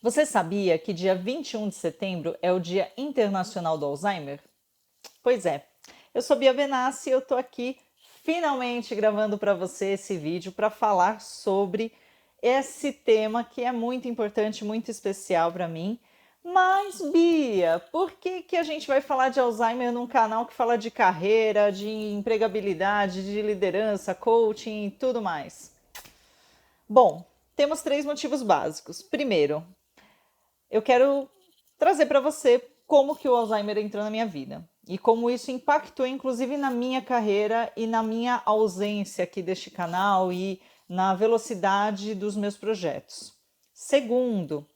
Você sabia que dia 21 de setembro é o Dia Internacional do Alzheimer? Pois é, eu sou Bia Benassi e eu tô aqui finalmente gravando para você esse vídeo para falar sobre esse tema que é muito importante, muito especial para mim. Mas, Bia, por que que a gente vai falar de Alzheimer num canal que fala de carreira, de empregabilidade, de liderança, coaching e tudo mais? Bom, temos três motivos básicos. Primeiro, eu quero trazer para você como que o Alzheimer entrou na minha vida e como isso impactou inclusive na minha carreira e na minha ausência aqui deste canal e na velocidade dos meus projetos. Segundo,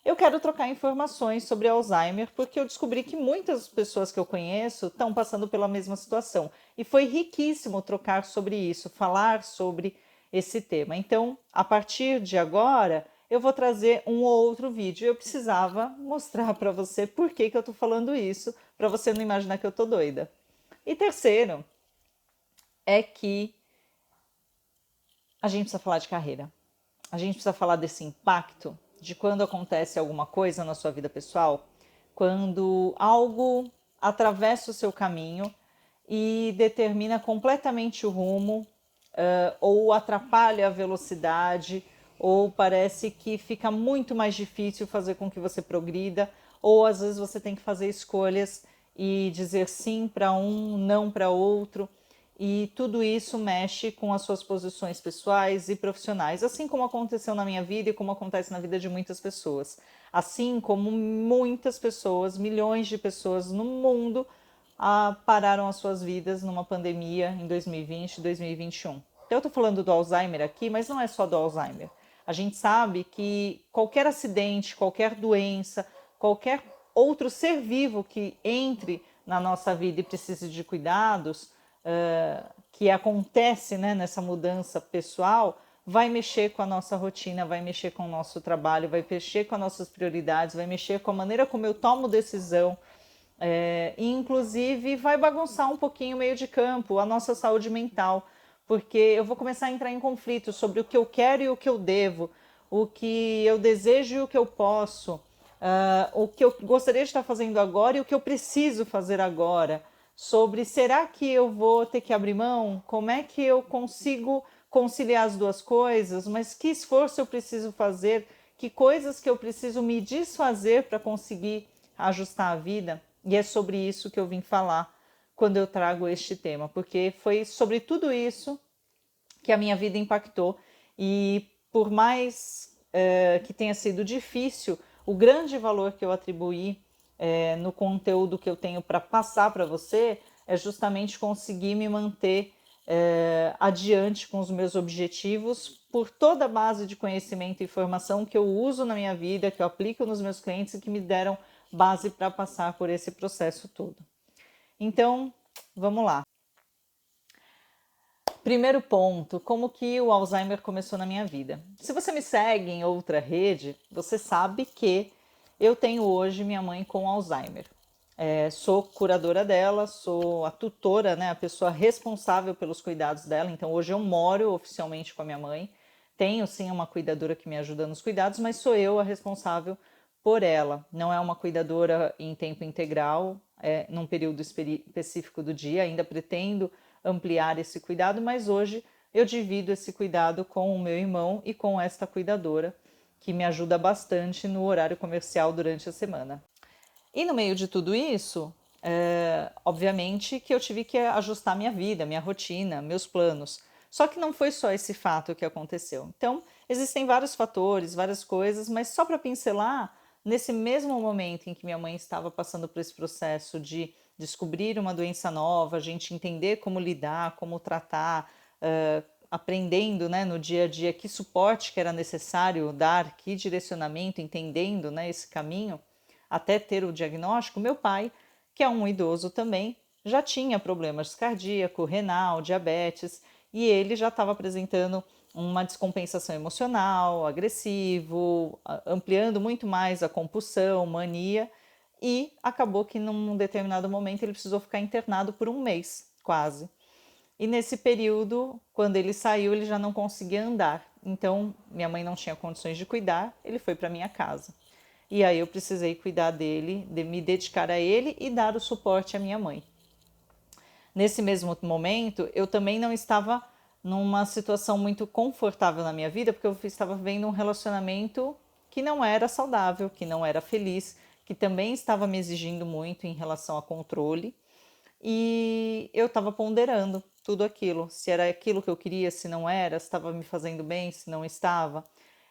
eu quero trocar informações sobre Alzheimer porque eu descobri que muitas pessoas que eu conheço estão passando pela mesma situação e foi riquíssimo trocar sobre isso, falar sobre esse tema. Então, a partir de agora, eu vou trazer um ou outro vídeo. Eu precisava mostrar para você por que que eu estou falando isso, para você não imaginar que eu estou doida. E terceiro, é que a gente precisa falar de carreira. A gente precisa falar desse impacto de quando acontece alguma coisa na sua vida pessoal, quando algo atravessa o seu caminho e determina completamente o rumo, ou atrapalha a velocidade, ou parece que fica muito mais difícil fazer com que você progrida, ou às vezes você tem que fazer escolhas e dizer sim para um, não para outro. E tudo isso mexe com as suas posições pessoais e profissionais, assim como aconteceu na minha vida e como acontece na vida de muitas pessoas. Assim como muitas pessoas, milhões de pessoas no mundo, pararam as suas vidas numa pandemia em 2020 e 2021. Então eu estou falando do Alzheimer aqui, mas não é só do Alzheimer. A gente sabe que qualquer acidente, qualquer doença, qualquer outro ser vivo que entre na nossa vida e precise de cuidados, que acontece, né, nessa mudança pessoal, vai mexer com a nossa rotina, vai mexer com o nosso trabalho, vai mexer com as nossas prioridades, vai mexer com a maneira como eu tomo decisão, e inclusive vai bagunçar um pouquinho o meio de campo, a nossa saúde mental, porque eu vou começar a entrar em conflito sobre o que eu quero e o que eu devo, o que eu desejo e o que eu posso, o que eu gostaria de estar fazendo agora e o que eu preciso fazer agora, sobre será que eu vou ter que abrir mão? Como é que eu consigo conciliar as duas coisas? Mas que esforço eu preciso fazer? Que coisas que eu preciso me desfazer para conseguir ajustar a vida? E é sobre isso que eu vim falar quando eu trago este tema, porque foi sobre tudo isso que a minha vida impactou. E por mais que tenha sido difícil, o grande valor que eu atribuí no conteúdo que eu tenho para passar para você é justamente conseguir me manter adiante com os meus objetivos por toda a base de conhecimento e informação que eu uso na minha vida, que eu aplico nos meus clientes e que me deram base para passar por esse processo todo. Então, vamos lá. Primeiro ponto, como que o Alzheimer começou na minha vida? Se você me segue em outra rede, você sabe que eu tenho hoje minha mãe com Alzheimer. Sou curadora dela, sou a tutora, né, a pessoa responsável pelos cuidados dela. Então hoje eu moro oficialmente com a minha mãe. Tenho sim uma cuidadora que me ajuda nos cuidados, mas sou eu a responsável por ela. Não é uma cuidadora em tempo integral, num período específico do dia. Ainda pretendo ampliar esse cuidado, mas hoje eu divido esse cuidado com o meu irmão e com esta cuidadora, que me ajuda bastante no horário comercial durante a semana. E no meio de tudo isso, obviamente que eu tive que ajustar minha vida, minha rotina, meus planos. Só que não foi só esse fato que aconteceu. Então, existem vários fatores, várias coisas, mas só para pincelar, nesse mesmo momento em que minha mãe estava passando por esse processo de descobrir uma doença nova, a gente entender como lidar, como tratar, aprendendo, né, no dia a dia que suporte que era necessário dar, que direcionamento, entendendo, né, esse caminho, até ter o diagnóstico, meu pai, que é um idoso também, já tinha problemas cardíaco, renal, diabetes, e ele já estava apresentando uma descompensação emocional, agressivo, ampliando muito mais a compulsão, mania, e acabou que num determinado momento ele precisou ficar internado por um mês, quase. E nesse período, quando ele saiu, ele já não conseguia andar. então minha mãe não tinha condições de cuidar, ele foi para minha casa. E aí eu precisei cuidar dele, de me dedicar a ele e dar o suporte à minha mãe. Nesse mesmo momento, eu também não estava numa situação muito confortável na minha vida, porque eu estava vivendo um relacionamento que não era saudável, que não era feliz, que também estava me exigindo muito em relação a controle. E eu estava ponderando tudo aquilo, se era aquilo que eu queria, se não era, se estava me fazendo bem, se não estava.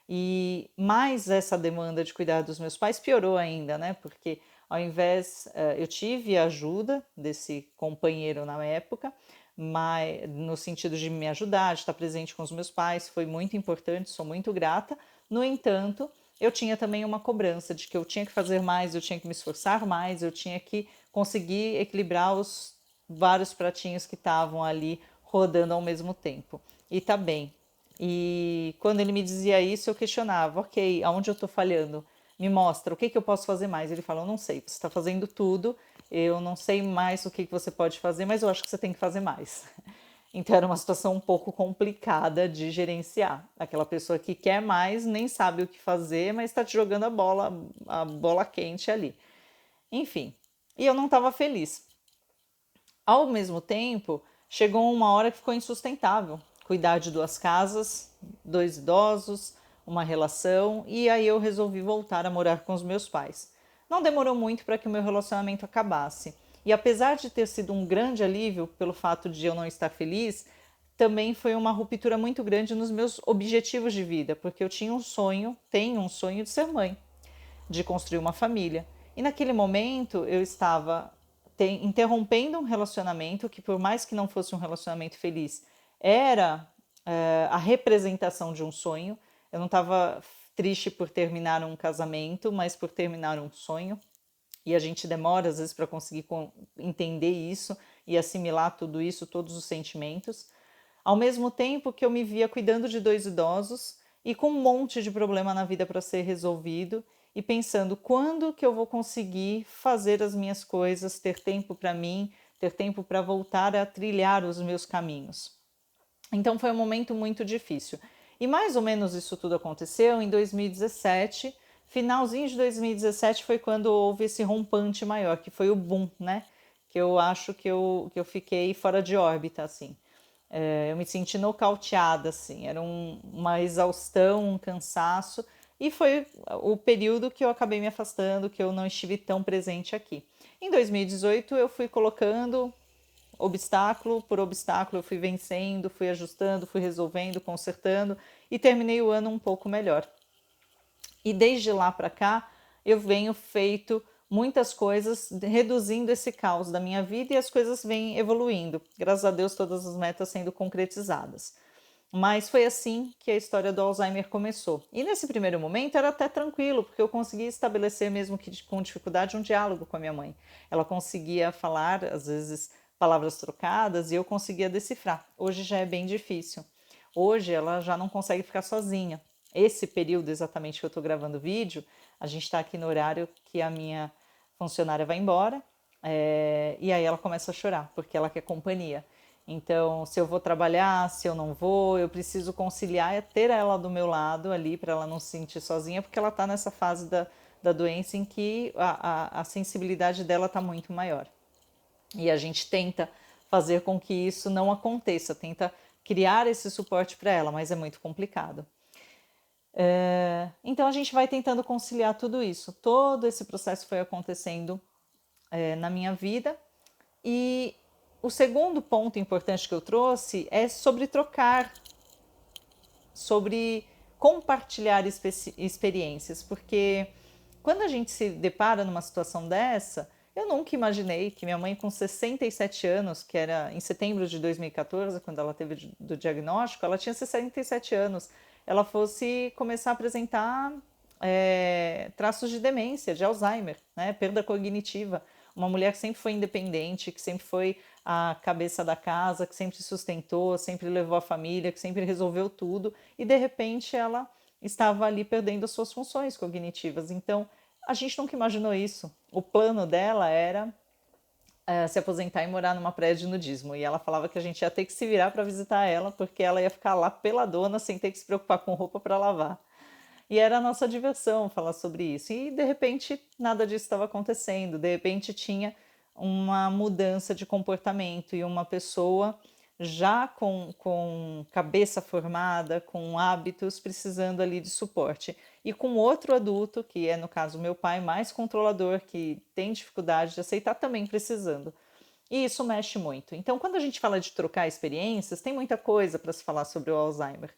E mais essa demanda de cuidar dos meus pais piorou ainda, né? Porque ao invés, eu tive a ajuda desse companheiro na época, mas no sentido de me ajudar, de estar presente com os meus pais, foi muito importante, sou muito grata. No entanto, eu tinha também uma cobrança de que eu tinha que fazer mais, eu tinha que me esforçar mais, eu tinha que conseguir equilibrar os vários pratinhos que estavam ali rodando ao mesmo tempo. E tá bem. E quando ele me dizia isso, eu questionava, ok, aonde eu estou falhando? Me mostra, o que eu posso fazer mais? Ele falou, não sei, você está fazendo tudo, eu não sei mais o que você pode fazer, mas eu acho que você tem que fazer mais. Então era uma situação um pouco complicada de gerenciar. Aquela pessoa que quer mais, nem sabe o que fazer, mas está te jogando a bola quente ali. Enfim, e eu não estava feliz. Ao mesmo tempo, chegou uma hora que ficou insustentável cuidar de duas casas, dois idosos, uma relação, e aí eu resolvi voltar a morar com os meus pais. Não demorou muito para que o meu relacionamento acabasse. E apesar de ter sido um grande alívio pelo fato de eu não estar feliz, também foi uma ruptura muito grande nos meus objetivos de vida, porque eu tinha um sonho, tenho um sonho de ser mãe, de construir uma família. E naquele momento eu estava interrompendo um relacionamento que, por mais que não fosse um relacionamento feliz, era a representação de um sonho. Eu não estava triste por terminar um casamento, mas por terminar um sonho. E a gente demora, às vezes, para conseguir entender isso e assimilar tudo isso, todos os sentimentos. Ao mesmo tempo que eu me via cuidando de dois idosos e com um monte de problema na vida para ser resolvido e pensando quando que eu vou conseguir fazer as minhas coisas, ter tempo para mim, ter tempo para voltar a trilhar os meus caminhos. Então foi um momento muito difícil. E mais ou menos isso tudo aconteceu em 2017. Finalzinho de 2017 foi quando houve esse rompante maior, que foi o boom, né? Que eu acho que eu fiquei fora de órbita, assim. Eu me senti nocauteada, assim, era uma exaustão, um cansaço, e foi o período que eu acabei me afastando, que eu não estive tão presente aqui. Em 2018, eu fui colocando obstáculo por obstáculo, eu fui vencendo, fui ajustando, fui resolvendo, consertando, e terminei o ano um pouco melhor. E desde lá para cá, eu venho feito muitas coisas, reduzindo esse caos da minha vida e as coisas vêm evoluindo. Graças a Deus, todas as metas sendo concretizadas. Mas foi assim que a história do Alzheimer começou. E nesse primeiro momento era até tranquilo, porque eu conseguia estabelecer, mesmo que com dificuldade, um diálogo com a minha mãe. Ela conseguia falar, às vezes, palavras trocadas e eu conseguia decifrar. Hoje já é bem difícil. Hoje ela já não consegue ficar sozinha. Esse período exatamente que eu estou gravando o vídeo, a gente está aqui no horário que a minha funcionária vai embora, e aí ela começa a chorar, porque ela quer companhia. Então, se eu vou trabalhar, se eu não vou, eu preciso conciliar e ter ela do meu lado ali para ela não se sentir sozinha, porque ela está nessa fase da doença em que a sensibilidade dela está muito maior. E a gente tenta fazer com que isso não aconteça, tenta criar esse suporte para ela, mas é muito complicado. Então a gente vai tentando conciliar tudo isso. Todo esse processo foi acontecendo na minha vida. E o segundo ponto importante que eu trouxe é sobre trocar, sobre compartilhar experiências, porque quando a gente se depara numa situação dessa, eu nunca imaginei que minha mãe, com 67 anos, que era em setembro de 2014, quando ela teve do diagnóstico, ela tinha 67 anos, ela fosse começar a apresentar traços de demência, de Alzheimer, né, perda cognitiva. Uma mulher que sempre foi independente, que sempre foi a cabeça da casa, que sempre sustentou, sempre levou a família, que sempre resolveu tudo, e de repente ela estava ali perdendo as suas funções cognitivas. Então, a gente nunca imaginou isso. O plano dela era se aposentar e morar numa praia de nudismo. E ela falava que a gente ia ter que se virar para visitar ela, porque ela ia ficar lá peladona, sem ter que se preocupar com roupa para lavar. E era a nossa diversão falar sobre isso. E de repente nada disso estava acontecendo. De repente tinha uma mudança de comportamento e uma pessoa já com cabeça formada, com hábitos, precisando ali de suporte. E com outro adulto, que é no caso meu pai, mais controlador, que tem dificuldade de aceitar, também precisando. E isso mexe muito. Então, quando a gente fala de trocar experiências, tem muita coisa para se falar sobre o Alzheimer,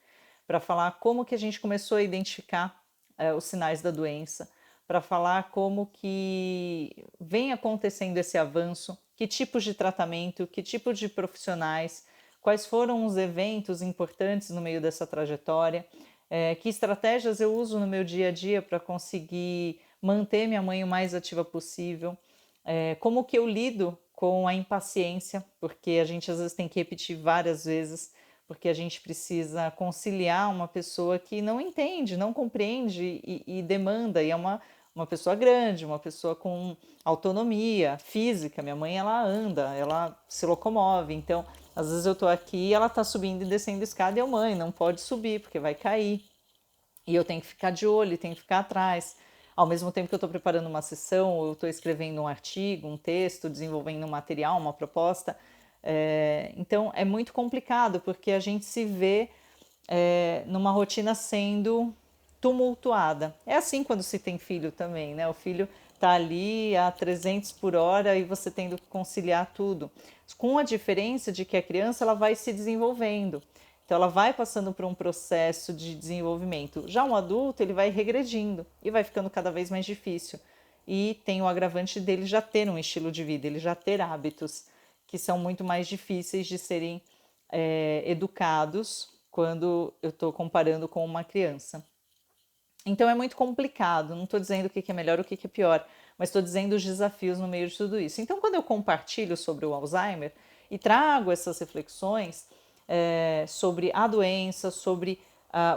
para falar como que a gente começou a identificar os sinais da doença, para falar como que vem acontecendo esse avanço, que tipos de tratamento, que tipo de profissionais, quais foram os eventos importantes no meio dessa trajetória, que estratégias eu uso no meu dia a dia para conseguir manter minha mãe o mais ativa possível, como que eu lido com a impaciência, porque a gente às vezes tem que repetir várias vezes, porque a gente precisa conciliar uma pessoa que não entende, não compreende e demanda, e é uma pessoa grande, uma pessoa com autonomia física. Minha mãe, ela anda, ela se locomove, então às vezes eu tô aqui e ela tá subindo e descendo escada e eu, mãe, não pode subir porque vai cair. E eu tenho que ficar de olho, tenho que ficar atrás. Ao mesmo tempo que eu estou preparando uma sessão, ou eu estou escrevendo um artigo, um texto, desenvolvendo um material, uma proposta. Então é muito complicado, porque a gente se vê numa rotina sendo tumultuada. É assim quando se tem filho também, né? O filho está ali a 300 por hora e você tendo que conciliar tudo. Com a diferença de que a criança ela vai se desenvolvendo. Então ela vai passando por um processo de desenvolvimento. Já um adulto, ele vai regredindo e vai ficando cada vez mais difícil. E tem o agravante dele já ter um estilo de vida, ele já ter hábitos que são muito mais difíceis de serem educados quando eu estou comparando com uma criança. Então é muito complicado, não estou dizendo o que é melhor ou o que é pior, mas estou dizendo os desafios no meio de tudo isso. Então, quando eu compartilho sobre o Alzheimer e trago essas reflexões sobre a doença, sobre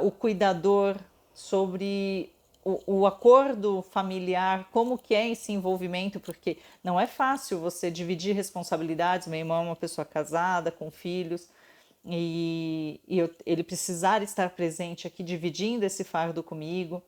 o cuidador, sobre o acordo familiar, como que é esse envolvimento, porque não é fácil você dividir responsabilidades. Meu irmão é uma pessoa casada, com filhos, ele precisar estar presente aqui, dividindo esse fardo comigo,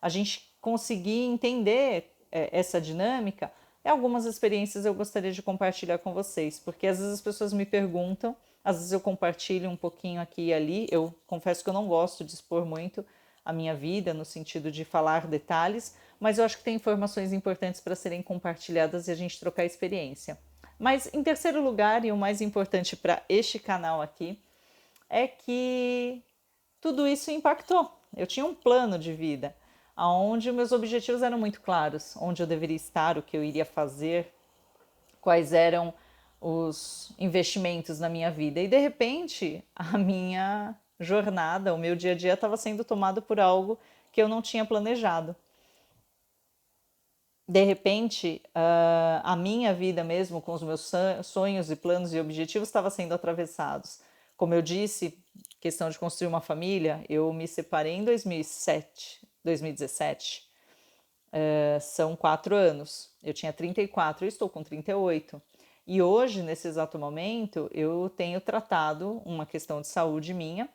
a gente conseguir entender essa dinâmica, algumas experiências eu gostaria de compartilhar com vocês, porque às vezes as pessoas me perguntam, às vezes eu compartilho um pouquinho aqui e ali. Eu confesso que eu não gosto de expor muito a minha vida, no sentido de falar detalhes, mas eu acho que tem informações importantes para serem compartilhadas e a gente trocar experiência. Mas em terceiro lugar, e o mais importante para este canal aqui, é que tudo isso impactou. Eu tinha um plano de vida, onde meus objetivos eram muito claros, onde eu deveria estar, o que eu iria fazer, quais eram os investimentos na minha vida. E de repente, a minha jornada, o meu dia a dia estava sendo tomado por algo que eu não tinha planejado. De repente, a minha vida mesmo, com os meus sonhos e planos e objetivos, estava sendo atravessados. Como eu disse, questão de construir uma família, eu me separei em 2017. São 4 anos. Eu tinha 34, eu estou com 38. E hoje, nesse exato momento, eu tenho tratado uma questão de saúde minha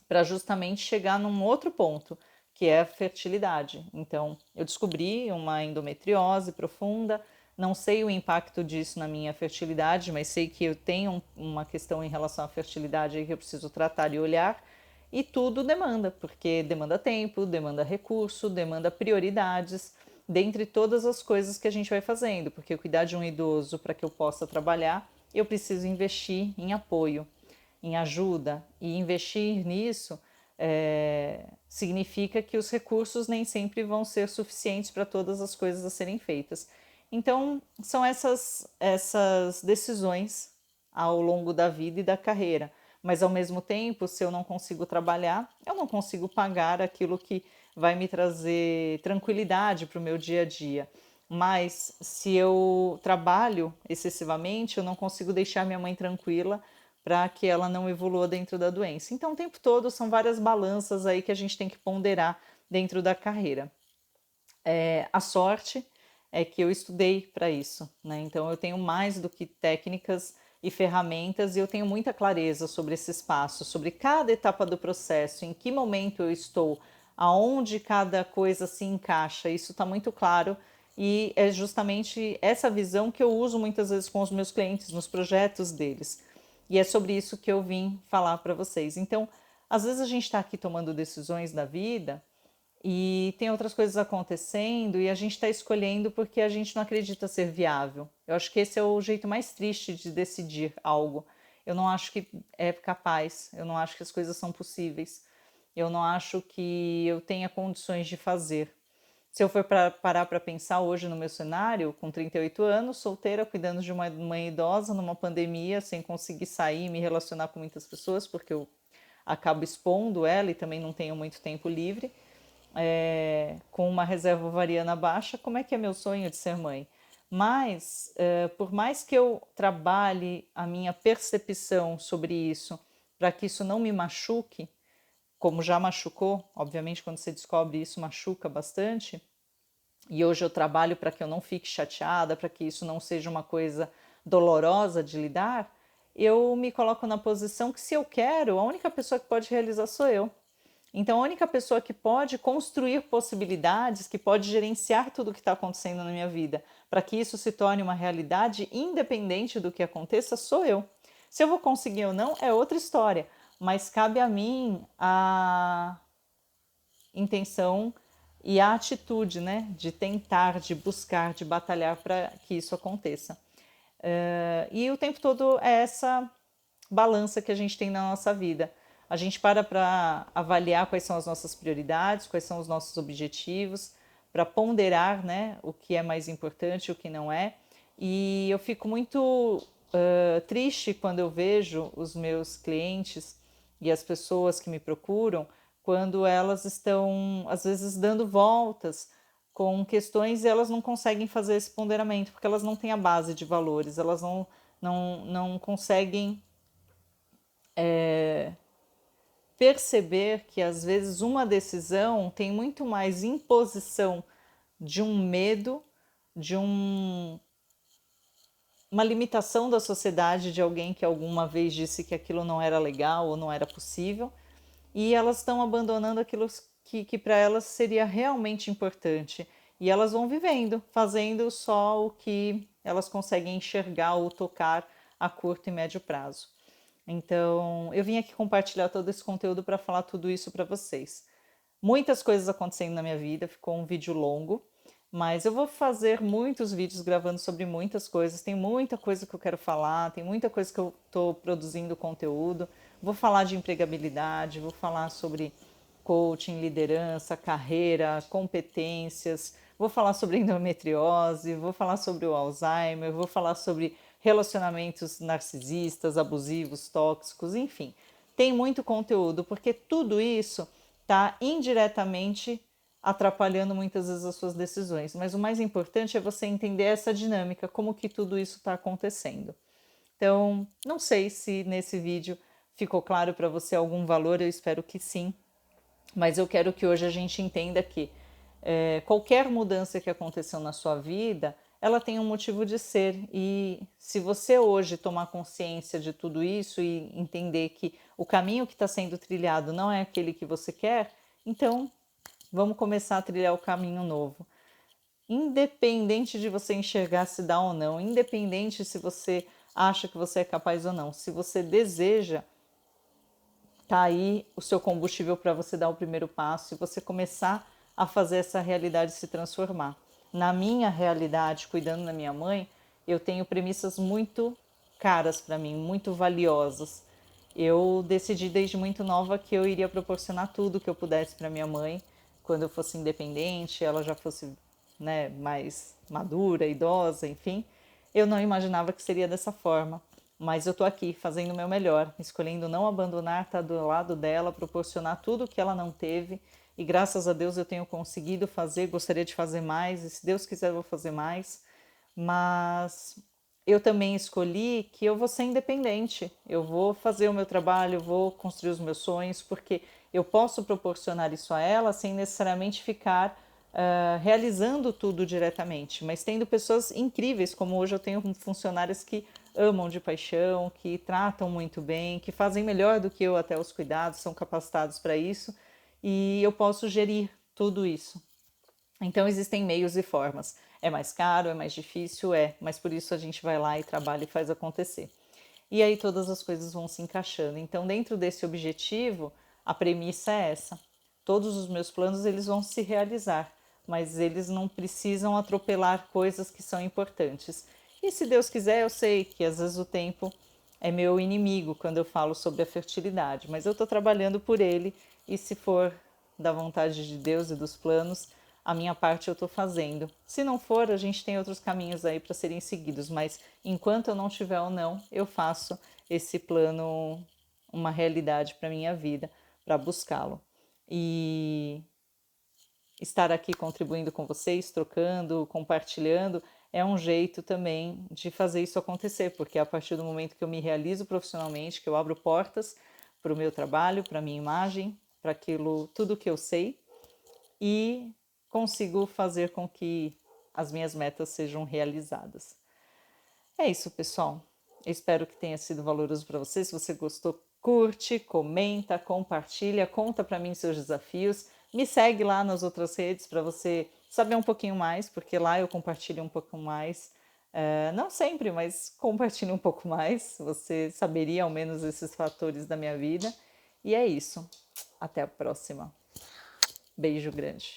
para justamente chegar num outro ponto, que é a fertilidade. Então, eu descobri uma endometriose profunda, não sei o impacto disso na minha fertilidade, mas sei que eu tenho uma questão em relação à fertilidade que eu preciso tratar e olhar, e tudo demanda, porque demanda tempo, demanda recurso, demanda prioridades, dentre todas as coisas que a gente vai fazendo, porque cuidar de um idoso para que eu possa trabalhar, eu preciso investir em apoio, em ajuda, e investir nisso significa que os recursos nem sempre vão ser suficientes para todas as coisas a serem feitas. Então, são essas decisões ao longo da vida e da carreira. Mas, ao mesmo tempo, se eu não consigo trabalhar, eu não consigo pagar aquilo que vai me trazer tranquilidade para o meu dia a dia. Mas, se eu trabalho excessivamente, eu não consigo deixar minha mãe tranquila para que ela não evolua dentro da doença. Então, o tempo todo são várias balanças aí que a gente tem que ponderar dentro da carreira. A sorte é que eu estudei para isso, né? Então eu tenho mais do que técnicas e ferramentas e eu tenho muita clareza sobre esses passos, sobre cada etapa do processo, em que momento eu estou, aonde cada coisa se encaixa. Isso está muito claro e é justamente essa visão que eu uso muitas vezes com os meus clientes nos projetos deles. E é sobre isso que eu vim falar para vocês. Então, às vezes a gente está aqui tomando decisões da vida e tem outras coisas acontecendo e a gente está escolhendo porque a gente não acredita ser viável. Eu acho que esse é o jeito mais triste de decidir algo. Eu não acho que é capaz, eu não acho que as coisas são possíveis, eu não acho que eu tenha condições de fazer. Se eu for parar para pensar hoje no meu cenário, com 38 anos, solteira, cuidando de uma mãe idosa, numa pandemia, sem conseguir sair e me relacionar com muitas pessoas, porque eu acabo expondo ela e também não tenho muito tempo livre, com uma reserva ovariana baixa, como é que é meu sonho de ser mãe? Mas, por mais que eu trabalhe a minha percepção sobre isso, para que isso não me machuque, como já machucou, obviamente quando você descobre isso machuca bastante, e hoje eu trabalho para que eu não fique chateada, para que isso não seja uma coisa dolorosa de lidar, eu me coloco na posição que se eu quero, a única pessoa que pode realizar sou eu. Então, a única pessoa que pode construir possibilidades, que pode gerenciar tudo o que está acontecendo na minha vida, para que isso se torne uma realidade, independente do que aconteça, sou eu. Se eu vou conseguir ou não, é outra história, mas cabe a mim a intenção e a atitude, né, de tentar, de buscar, de batalhar para que isso aconteça. E o tempo todo é essa balança que a gente tem na nossa vida. A gente para avaliar quais são as nossas prioridades, quais são os nossos objetivos, para ponderar, né, o que é mais importante e o que não é. E eu fico muito triste quando eu vejo os meus clientes e as pessoas que me procuram, quando elas estão, às vezes, dando voltas com questões e elas não conseguem fazer esse ponderamento, porque elas não têm a base de valores, elas não conseguem perceber que às vezes uma decisão tem muito mais imposição de um medo, de uma limitação da sociedade, de alguém que alguma vez disse que aquilo não era legal ou não era possível, e elas estão abandonando aquilo que para elas seria realmente importante. E elas vão vivendo, fazendo só o que elas conseguem enxergar ou tocar a curto e médio prazo. Então, eu vim aqui compartilhar todo esse conteúdo para falar tudo isso para vocês. Muitas coisas acontecendo na minha vida, ficou um vídeo longo, mas eu vou fazer muitos vídeos gravando sobre muitas coisas. Tem muita coisa que eu quero falar, tem muita coisa que eu estou produzindo conteúdo. Vou falar de empregabilidade, vou falar sobre coaching, liderança, carreira, competências, vou falar sobre endometriose, vou falar sobre o Alzheimer, vou falar sobre relacionamentos narcisistas, abusivos, tóxicos, enfim. Tem muito conteúdo, porque tudo isso está indiretamente atrapalhando muitas vezes as suas decisões. Mas o mais importante é você entender essa dinâmica, como que tudo isso está acontecendo. Então, não sei se nesse vídeo ficou claro para você algum valor, eu espero que sim. Mas eu quero que hoje a gente entenda que qualquer mudança que aconteceu na sua vida, ela tem um motivo de ser. E se você hoje tomar consciência de tudo isso e entender que o caminho que está sendo trilhado não é aquele que você quer, então vamos começar a trilhar o caminho novo. Independente de você enxergar se dá ou não, independente se você acha que você é capaz ou não, se você deseja, tá aí o seu combustível para você dar o primeiro passo e você começar a fazer essa realidade se transformar. Na minha realidade, cuidando da minha mãe, eu tenho premissas muito caras para mim, muito valiosas. Eu decidi desde muito nova que eu iria proporcionar tudo que eu pudesse para minha mãe quando eu fosse independente, ela já fosse, né, mais madura, idosa, enfim. Eu não imaginava que seria dessa forma, mas eu tô aqui fazendo o meu melhor, escolhendo não abandonar, estar do lado dela, proporcionar tudo que ela não teve, e graças a Deus eu tenho conseguido fazer, gostaria de fazer mais, e se Deus quiser eu vou fazer mais, mas eu também escolhi que eu vou ser independente, eu vou fazer o meu trabalho, eu vou construir os meus sonhos, porque eu posso proporcionar isso a ela sem necessariamente ficar realizando tudo diretamente, mas tendo pessoas incríveis, como hoje eu tenho funcionários que amam de paixão, que tratam muito bem, que fazem melhor do que eu até os cuidados, são capacitados para isso, e eu posso gerir tudo isso. Então existem meios e formas. É mais caro, é mais difícil, mas por isso a gente vai lá e trabalha e faz acontecer. E aí todas as coisas vão se encaixando. Então, dentro desse objetivo, a premissa é essa. Todos os meus planos eles vão se realizar, mas eles não precisam atropelar coisas que são importantes. E se Deus quiser, eu sei que às vezes o tempo é meu inimigo quando eu falo sobre a fertilidade, mas eu estou trabalhando por ele e se for da vontade de Deus e dos planos, a minha parte eu estou fazendo. Se não for, a gente tem outros caminhos aí para serem seguidos, mas enquanto eu não tiver ou não, eu faço esse plano uma realidade para minha vida, para buscá-lo. E estar aqui contribuindo com vocês, trocando, compartilhando, é um jeito também de fazer isso acontecer, porque a partir do momento que eu me realizo profissionalmente, que eu abro portas para o meu trabalho, para a minha imagem, para aquilo, tudo que eu sei, e consigo fazer com que as minhas metas sejam realizadas. É isso, pessoal. Eu espero que tenha sido valoroso para você. Se você gostou, curte, comenta, compartilha, conta para mim seus desafios. Me segue lá nas outras redes para você saber um pouquinho mais, porque lá eu compartilho um pouco mais. Não sempre, mas compartilho um pouco mais. Você saberia ao menos esses fatores da minha vida. E é isso. Até a próxima. Beijo grande.